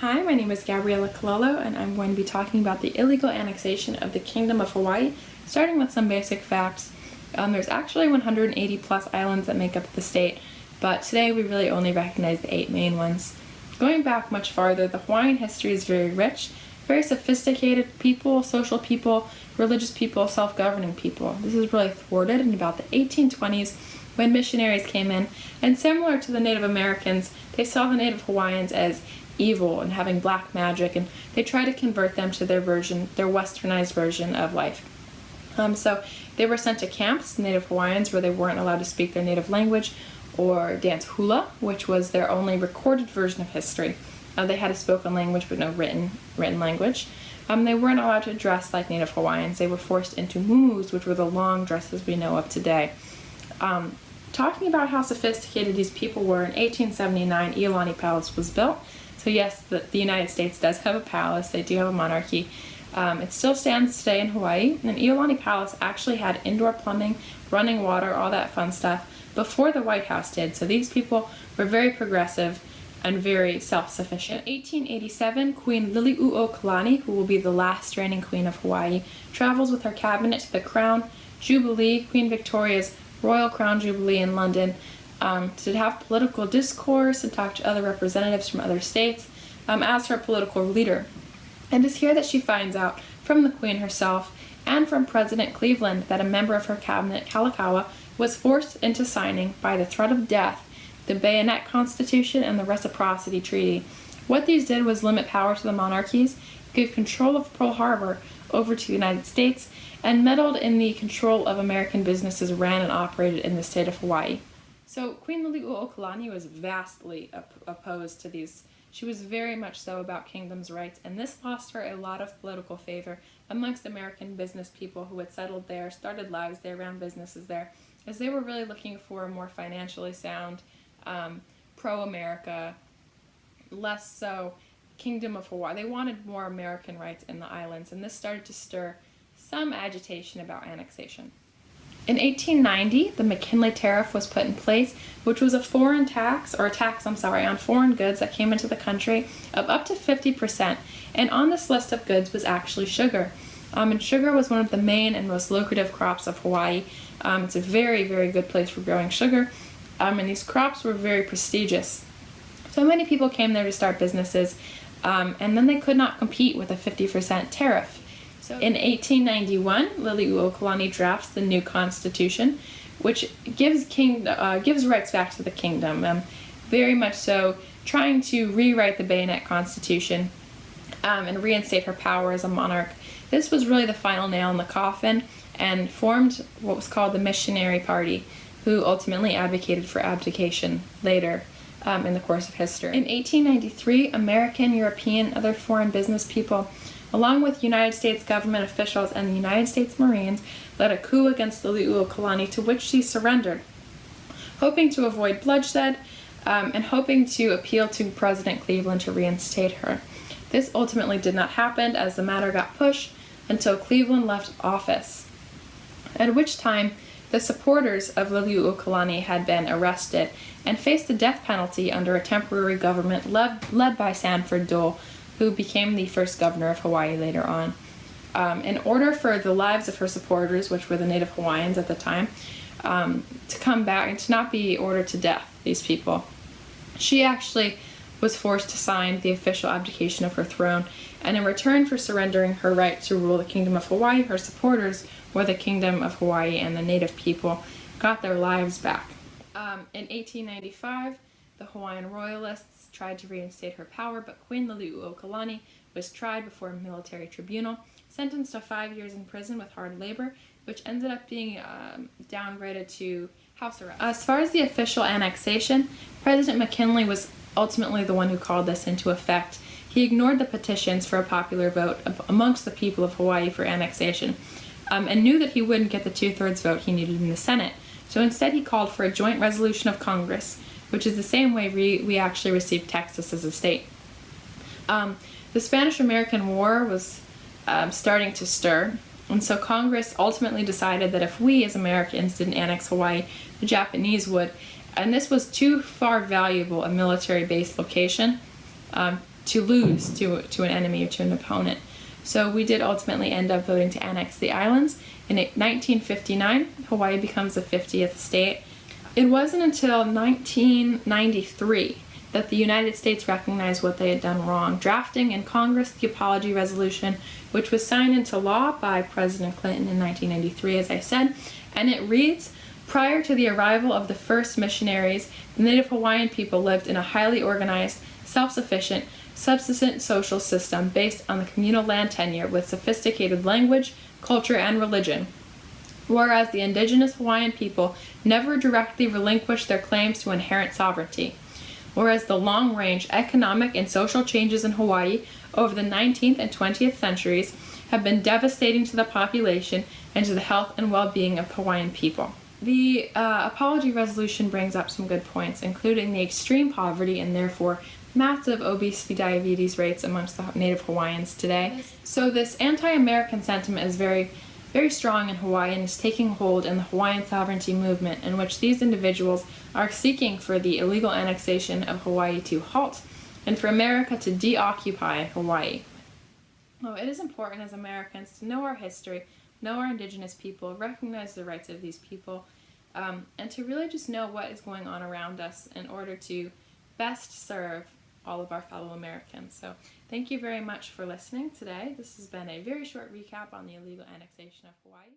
Hi, my name is Gabriella Cololo, and I'm going to be talking about the illegal annexation of the Kingdom of Hawaii, starting with some basic facts. There's actually 180 plus islands that make up the state, but today we really only recognize the 8 main ones. Going back much farther, the Hawaiian history is very rich, very sophisticated people, social people, religious people, self-governing people. This is really thwarted in about the 1820s when missionaries came in, and similar to the Native Americans, they saw the Native Hawaiians as evil and having black magic, and they tried to convert them to their westernized version of life. So they were sent to camps, Native Hawaiians, where they weren't allowed to speak their native language or dance hula, which was their only recorded version of history. They had a spoken language but no written language. They weren't allowed to dress like Native Hawaiians. They were forced into muumuus, which were the long dresses we know of today. Talking about how sophisticated these people were, in 1879, Iolani Palace was built. So yes, the United States does have a palace. They do have a monarchy. It still stands today in Hawaii. And Iolani Palace actually had indoor plumbing, running water, all that fun stuff, before the White House did. So these people were very progressive and very self-sufficient. In 1887, Queen Liliuokalani, who will be the last reigning queen of Hawaii, travels with her cabinet to the Crown Jubilee, Queen Victoria's Royal Crown Jubilee in London, to have political discourse and talk to other representatives from other states as her political leader. And it's here that she finds out from the Queen herself and from President Cleveland that a member of her cabinet, Kalakaua, was forced into signing, by the threat of death, the Bayonet Constitution and the Reciprocity Treaty. What these did was limit power to the monarchies, give control of Pearl Harbor over to the United States, and meddled in the control of American businesses ran and operated in the state of Hawaii. So Queen Liliuokalani was vastly opposed to these. She was very much so about kingdom's rights, and this lost her a lot of political favor amongst American business people who had settled there, started lives there, ran businesses there, as they were really looking for a more financially sound, pro-America, less so Kingdom of Hawaii. They wanted more American rights in the islands, and this started to stir some agitation about annexation. In 1890, the McKinley Tariff was put in place, which was a tax on foreign goods that came into the country of up to 50%. And on this list of goods was actually sugar. And sugar was one of the main and most lucrative crops of Hawaii. It's a very, very good place for growing sugar. And these crops were very prestigious. So many people came there to start businesses, and then they could not compete with a 50% tariff. So in 1891, Liliuokalani drafts the new constitution, which gives rights back to the kingdom, very much so trying to rewrite the Bayonet Constitution and reinstate her power as a monarch. This was really the final nail in the coffin and formed what was called the Missionary Party, who ultimately advocated for abdication later in the course of history. In 1893, American, European, and other foreign business people, along with United States government officials and the United States Marines, led a coup against Liliuokalani, to which she surrendered, hoping to avoid bloodshed and hoping to appeal to President Cleveland to reinstate her. This ultimately did not happen, as the matter got pushed until Cleveland left office, at which time the supporters of Liliuokalani had been arrested and faced the death penalty under a temporary government led by Sanford Dole, who became the first governor of Hawaii later on. In order for the lives of her supporters, which were the Native Hawaiians at the time, to come back and to not be ordered to death, these people, she actually was forced to sign the official abdication of her throne, and in return for surrendering her right to rule the Kingdom of Hawaii, her supporters, or the Kingdom of Hawaii and the Native people, got their lives back. In 1895, the Hawaiian royalists tried to reinstate her power, but Queen Liliuokalani was tried before a military tribunal, sentenced to 5 years in prison with hard labor, which ended up being downgraded to house arrest. As far as the official annexation, President McKinley was ultimately the one who called this into effect. He ignored the petitions for a popular vote amongst the people of Hawaii for annexation, and knew that he wouldn't get the 2/3 vote he needed in the Senate. So instead he called for a joint resolution of Congress, which is the same way we actually received Texas as a state. The Spanish-American War was starting to stir, and so Congress ultimately decided that if we as Americans didn't annex Hawaii, the Japanese would, and this was too far valuable a military base location lose to an enemy or to an opponent. So we did ultimately end up voting to annex the islands. In 1959, Hawaii becomes the 50th state. It wasn't until 1993 that the United States recognized what they had done wrong, drafting in Congress the Apology Resolution, which was signed into law by President Clinton in 1993, as I said, and it reads, "Prior to the arrival of the first missionaries, the Native Hawaiian people lived in a highly organized, self-sufficient, subsistent social system based on the communal land tenure with sophisticated language, culture, and religion. Whereas the indigenous Hawaiian people never directly relinquished their claims to inherent sovereignty. Whereas the long-range economic and social changes in Hawaii over the 19th and 20th centuries have been devastating to the population and to the health and well-being of Hawaiian people." The Apology Resolution brings up some good points, including the extreme poverty and therefore massive obesity diabetes rates amongst the Native Hawaiians today. So this anti-American sentiment is very, very strong in Hawaii and is taking hold in the Hawaiian sovereignty movement, in which these individuals are seeking for the illegal annexation of Hawaii to halt and for America to deoccupy Hawaii. Oh, it is important as Americans to know our history, know our indigenous people, recognize the rights of these people, and to really just know what is going on around us in order to best serve all of our fellow Americans. So thank you very much for listening today. This has been a very short recap on the illegal annexation of Hawaii.